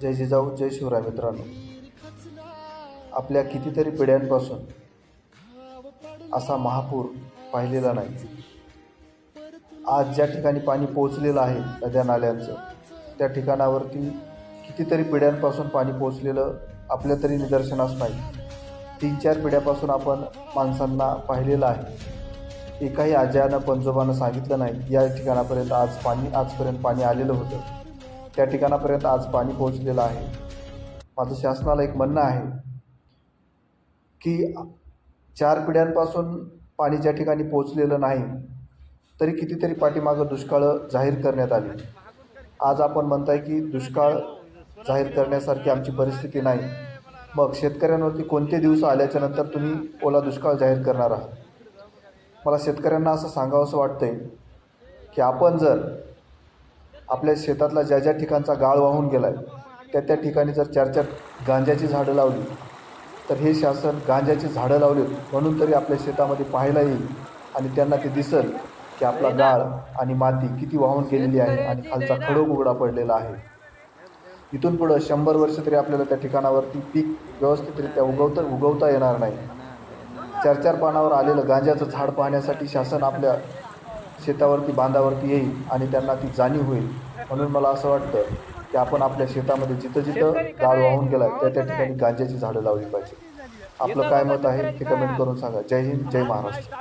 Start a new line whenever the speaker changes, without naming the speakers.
जय जिजाऊ जय शिवराय. मित्रांनो, आपल्या कितीतरी पिढ्यांपासून असा महापूर पाहिलेला नाही. आज ज्या ठिकाणी पाणी पोहोचलेलं आहे नद्या नाल्यांचं, त्या ठिकाणावरती कितीतरी पिढ्यांपासून पाणी पोहोचलेलं आपल्या तरी निदर्शनास नाही. 3-4 पिढ्यापासून आपण माणसांना पाहिलेलं आहे. एकाही आज्यानं पंजोबानं सांगितलं नाही या ठिकाणापर्यंत आजपर्यंत पाणी आलेलं होतं, त्या ठिकाणापर्यंत आज पाणी पोहोचलेलं आहे. माझं शासनाला एक म्हणणं आहे की 4 पिढ्यांपासून पाणी ज्या ठिकाणी पोहोचलेलं नाही, तरी कितीतरी पाठीमागं दुष्काळ जाहीर करण्यात आली. आज आपण म्हणताय की दुष्काळ जाहीर करण्यासारखी आमची परिस्थिती नाही. मग शेतकऱ्यांवरती कोणते दिवस आल्याच्या नंतर तुम्ही ओला दुष्काळ जाहीर करणार आहात? मला शेतकऱ्यांना असं सांगावंसं वाटतंय की आपण जर आपल्या शेतातला ज्या ठिकाणचा गाळ वाहून गेला आहे त्या ठिकाणी जर 4-4 गांजाची झाडं लावली, तर हे शासन गांजाची झाडं लावलीत म्हणून तरी आपल्या शेतामध्ये पाहायला येईल आणि त्यांना ते दिसेल की आपला गाळ आणि माती किती वाहून गेलेली आहे आणि खालचा खडक उघडा पडलेला आहे. इथून पुढं 100 वर्ष तरी आपल्याला त्या ठिकाणावरती पीक व्यवस्थितरित्या उगवता येणार नाही. 4-4 पानावर आलेलं गांजाचं झाड पाहण्यासाठी शासन आपल्या शेतावरती बांधावरती येईल आणि त्यांना ती जाणीव होईल. म्हणून मला असं वाटतं की आपण आपल्या शेतामध्ये जिथं गाळ वाहून गेला त्या ठिकाणी गांजाची झाडं लावली पाहिजे. आपलं काय मत आहे ते कमेंट करून सांगा. जय हिंद, जय महाराष्ट्र.